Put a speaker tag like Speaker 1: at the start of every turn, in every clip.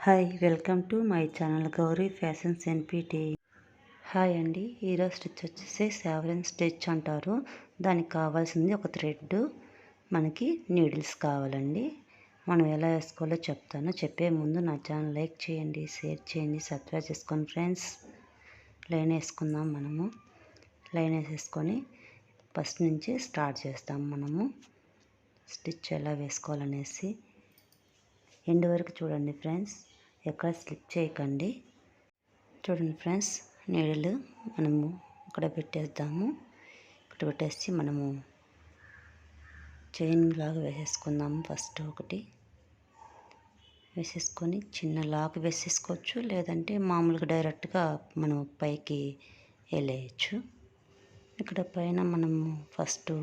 Speaker 1: Hi welcome to my channel Gauri fashions NPT. Hi అండి, ఈరోజు stitch వచ్చేసి సెవరన్ స్టిచ్ అంటారు. దానికి కావాల్సింది ఒక థ్రెడ్, మనకి నీడిల్స్ కావాలండి. మనం ఎలా వేసుకోవాలో చెప్తాను. చెప్పే ముందు నా ఛానల్ లైక్ చేయండి, షేర్ చేయండి, సబ్స్క్రైబ్ చేసుకోండి ఫ్రెండ్స్. లైన్ వేసుకుందాం. మనము లైన్ వేసేసుకొని ఫస్ట్ నుంచి స్టార్ట్ చేస్తాం. మనము స్టిచ్ ఎలా వేసుకోవాలనేసి ఎండ్ వరకు చూడండి ఫ్రెండ్స్, ఎక్కడ స్లిప్ చేయకండి. చూడండి ఫ్రెండ్స్, నీడలు మనము ఇక్కడ పెట్టేద్దాము. ఇక్కడ పెట్టేసి మనము చైన్ లాగా వేసేసుకుందాము. ఫస్ట్ ఒకటి వేసేసుకొని చిన్న లాక్ వేసేసుకోవచ్చు, లేదంటే మామూలుగా డైరెక్ట్గా మనం పైకి వెళ్ళేయచ్చు. ఇక్కడ పైన మనము ఫస్ట్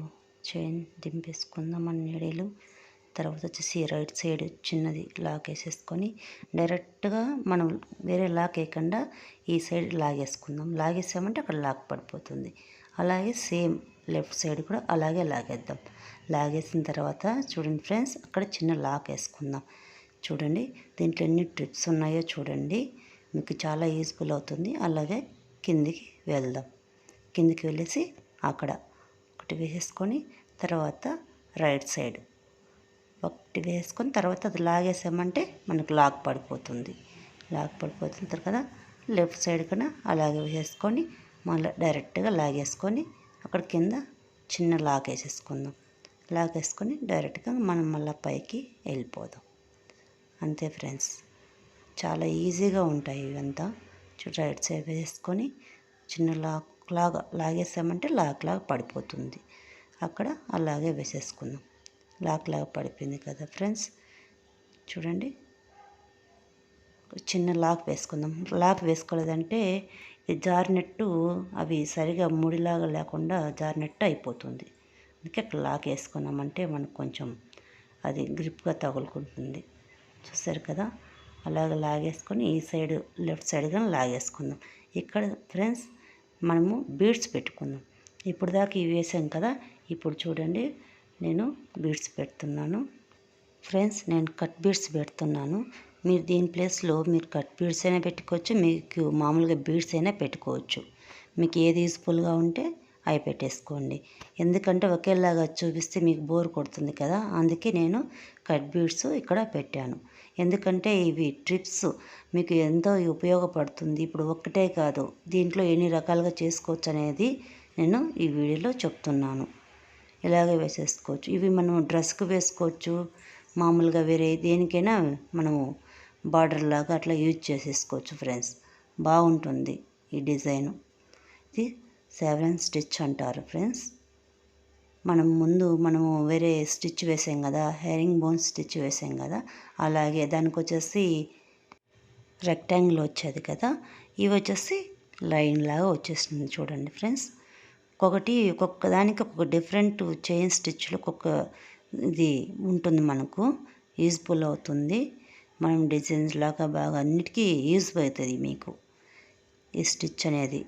Speaker 1: చైన్ దింపేసుకుందాం మన నీడలు. తర్వాత వచ్చేసి రైట్ సైడ్ చిన్నది లాక్ వేసేసుకొని డైరెక్ట్గా మనం వేరే లాక్ వేయకుండా ఈ సైడ్ లాగేసుకుందాం. లాగేసామంటే అక్కడ లాక్ పడిపోతుంది. అలాగే సేమ్ లెఫ్ట్ సైడ్ కూడా అలాగే లాగేద్దాం. లాగేసిన తర్వాత చూడండి ఫ్రెండ్స్, అక్కడ చిన్న లాక్ వేసుకుందాం. చూడండి, దీంట్లో ఎన్ని ట్రిప్స్ ఉన్నాయో చూడండి, మీకు చాలా యూజ్ఫుల్ అవుతుంది. అలాగే కిందికి వెళ్దాం. కిందికి వెళ్ళేసి అక్కడ ఒకటి వేసేసుకొని తర్వాత రైట్ సైడ్ ఒకటి వేసుకొని తర్వాత అది లాగేసామంటే మనకు లాక్ పడిపోతుంది. లాక్ పడిపోతుంది కదా, లెఫ్ట్ సైడ్ కన్నా అలాగే వేసేసుకొని మళ్ళీ డైరెక్ట్గా లాగేసుకొని అక్కడ కింద చిన్న లాక్ వేసేసుకుందాం. లాక్ వేసుకొని డైరెక్ట్గా మనం మళ్ళీ పైకి వెళ్ళిపోదాం. అంతే ఫ్రెండ్స్, చాలా ఈజీగా ఉంటాయి ఇవంతా. రైట్ సైడ్ వేసుకొని చిన్న లాగా లాగేసామంటే లాగా పడిపోతుంది. అక్కడ అలాగే వేసేసుకుందాం. లాగా పడిపోయింది కదా ఫ్రెండ్స్. చూడండి, చిన్న లాక్ వేసుకుందాం. లాక్ వేసుకోలేదంటే ఇది జారినట్టు, అవి సరిగా ముడిలాగా లేకుండా జారినట్టు అయిపోతుంది. అందుకే అక్కడ లాక్ వేసుకున్నామంటే మనకు కొంచెం అది గ్రిప్గా తగులుకుంటుంది. చూసారు కదా, అలాగే లాగేసుకొని ఈ సైడ్ లెఫ్ట్ సైడ్గా లాగేసుకుందాం. ఇక్కడ ఫ్రెండ్స్ మనము బీడ్స్ పెట్టుకుందాం. ఇప్పుడు దాకా ఇవి వేసాం కదా, ఇప్పుడు చూడండి నేను బీడ్స్ పెడుతున్నాను. ఫ్రెండ్స్, నేను కట్ బీడ్స్ పెడుతున్నాను. మీరు దీని ప్లేస్లో మీరు కట్ బీడ్స్ అయినా పెట్టుకోవచ్చు, మీకు మామూలుగా బీడ్స్ అయినా పెట్టుకోవచ్చు. మీకు ఏది యూస్ఫుల్గా ఉంటే అవి పెట్టేసుకోండి. ఎందుకంటే ఒకేలాగా చూపిస్తే మీకు బోర్ కొడుతుంది కదా, అందుకే నేను కట్ బీడ్స్ ఇక్కడ పెట్టాను. ఎందుకంటే ఇవి ట్రిప్స్ మీకు ఎంతో ఉపయోగపడుతుంది. ఇప్పుడు ఒక్కటే కాదు, దీంట్లో ఎన్ని రకాలుగా చేసుకోవచ్చు అనేది నేను ఈ వీడియోలో చెప్తున్నాను. ఇలాగే వేసేసుకోవచ్చు. ఇవి మనం డ్రెస్కి వేసుకోవచ్చు, మామూలుగా వేరే దేనికైనా మనము బార్డర్ లాగా అట్లా యూజ్ చేసేసుకోవచ్చు ఫ్రెండ్స్. బాగుంటుంది ఈ డిజైను. ఇది సెవరన్ స్టిచ్ అంటారు ఫ్రెండ్స్. మనము వేరే స్టిచ్ వేసాం కదా, హెరింగ్ బోన్ స్టిచ్ వేసాం కదా, అలాగే దానికి వచ్చేసి రెక్టాంగిల్ వచ్చేది కదా, ఇవి వచ్చేసి లైన్ లాగా వచ్చేస్తుంది. చూడండి ఫ్రెండ్స్, ఒక్కొక్క దానికి ఒక్కొక్క డిఫరెంట్ చైన్ స్టిచ్లు ఒక్కొక్క ఇది ఉంటుంది, మనకు యూజ్ఫుల్ అవుతుంది. మనం డిజైన్స్ లాగా బాగా అన్నిటికీ యూజ్ అవుతుంది మీకు ఈ స్టిచ్ అనేది.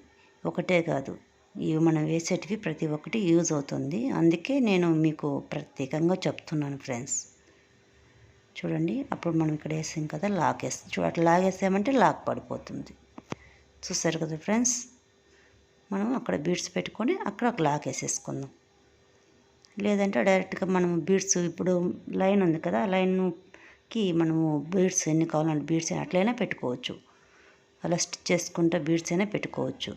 Speaker 1: ఒకటే కాదు, ఇవి మనం వేసేటివి ప్రతి ఒక్కటి యూజ్ అవుతుంది. అందుకే నేను మీకు ప్రత్యేకంగా చెప్తున్నాను ఫ్రెండ్స్. చూడండి, అప్పుడు మనం ఇక్కడ వేసాం కదా, లాక్ వేస్తాం. అట్లా లాగేసామంటే లాక్ పడిపోతుంది. చూసారు కదా ఫ్రెండ్స్, మనం అక్కడ బీడ్స్ పెట్టుకొని అక్కడ ఒక లాక్ వేసేసుకుందాం. లేదంటే డైరెక్ట్గా మనం బీడ్స్, ఇప్పుడు లైన్ ఉంది కదా, లైన్కి మనము బీడ్స్ ఎన్ని కావాలంటే బీడ్స్ అట్లయినా పెట్టుకోవచ్చు. అలా స్టిచ్ చేసుకుంటూ బీడ్స్ అయినా పెట్టుకోవచ్చు.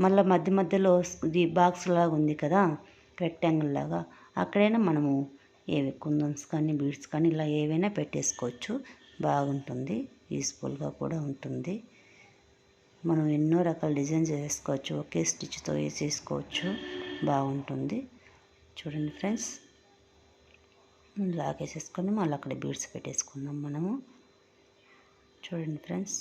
Speaker 1: మళ్ళీ మధ్యలో ఇది బాక్స్ లాగా ఉంది కదా, రెక్టాంగిల్ లాగా, అక్కడైనా మనము ఏవి కుందన్స్ కానీ బీడ్స్ కానీ ఇలా ఏవైనా పెట్టేసుకోవచ్చు. బాగుంటుంది, యూస్ఫుల్గా కూడా ఉంటుంది. మనం ఎన్నో రకాల డిజైన్స్ వేసుకోవచ్చు, ఒకే స్టిచ్తో వేసేసుకోవచ్చు, బాగుంటుంది. చూడండి ఫ్రెండ్స్, లాగేసేసుకొని మళ్ళీ అక్కడ బీడ్స్ పెట్టేసుకుందాం మనము. చూడండి ఫ్రెండ్స్,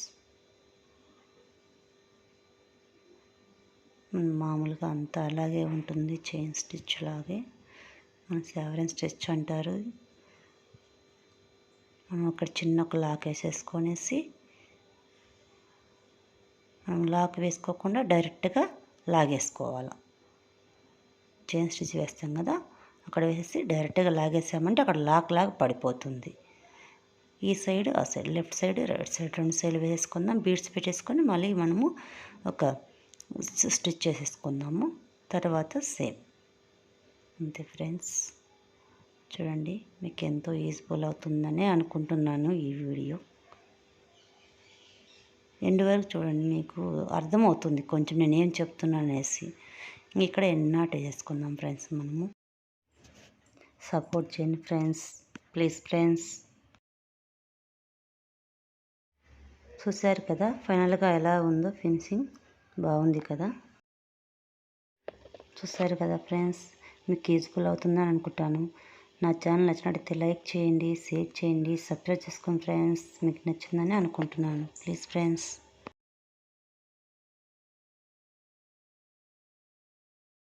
Speaker 1: మామూలుగా అంతా అలాగే ఉంటుంది, చైన్ స్టిచ్ లాగే. మన సెవరన్ స్టిచ్ అంటారు. మనం అక్కడ చిన్న ఒక లాక్ వేసేసుకొనేసి, మనం లాక్ వేసుకోకుండా డైరెక్ట్గా లాగేసుకోవాలి. చైన్ స్టిచ్ వేస్తాం కదా, అక్కడ వేసి డైరెక్ట్గా లాగేసామంటే అక్కడ లాగా పడిపోతుంది. ఈ సైడ్ ఆ side, left side right side 2 సైడ్లు వేసేసుకుందాం. బీడ్స్ పెట్టేసుకొని మళ్ళీ మనము ఒక స్టిచ్ చేసేసుకుందాము. తర్వాత సేమ్ అంతే ఫ్రెండ్స్. చూడండి, మీకు ఎంతో యూస్ఫుల్ అవుతుందని అనుకుంటున్నాను ఈ వీడియో. ఎండ్ వరకు చూడండి, మీకు అర్థమవుతుంది కొంచెం నేనేం చెప్తున్నాను అనేసి. ఇక్కడ ఎన్నాట్ వేసుకుందాం ఫ్రెండ్స్. మనము సపోర్ట్ చేయండి ఫ్రెండ్స్, ప్లీజ్ ఫ్రెండ్స్. చూసారు కదా ఫైనల్గా ఎలా ఉందో ఫినిషింగ్, బాగుంది కదా. చూసారు కదా ఫ్రెండ్స్, మీకు యూజ్ఫుల్ అవుతుందని అనుకుంటాను. నా ఛానల్ నచ్చినట్టయితే లైక్ చేయండి, షేర్ చేయండి, సబ్స్క్రైబ్ చేసుకోండి ఫ్రెండ్స్. మీకు నచ్చిందని అనుకుంటున్నాను. Please friends.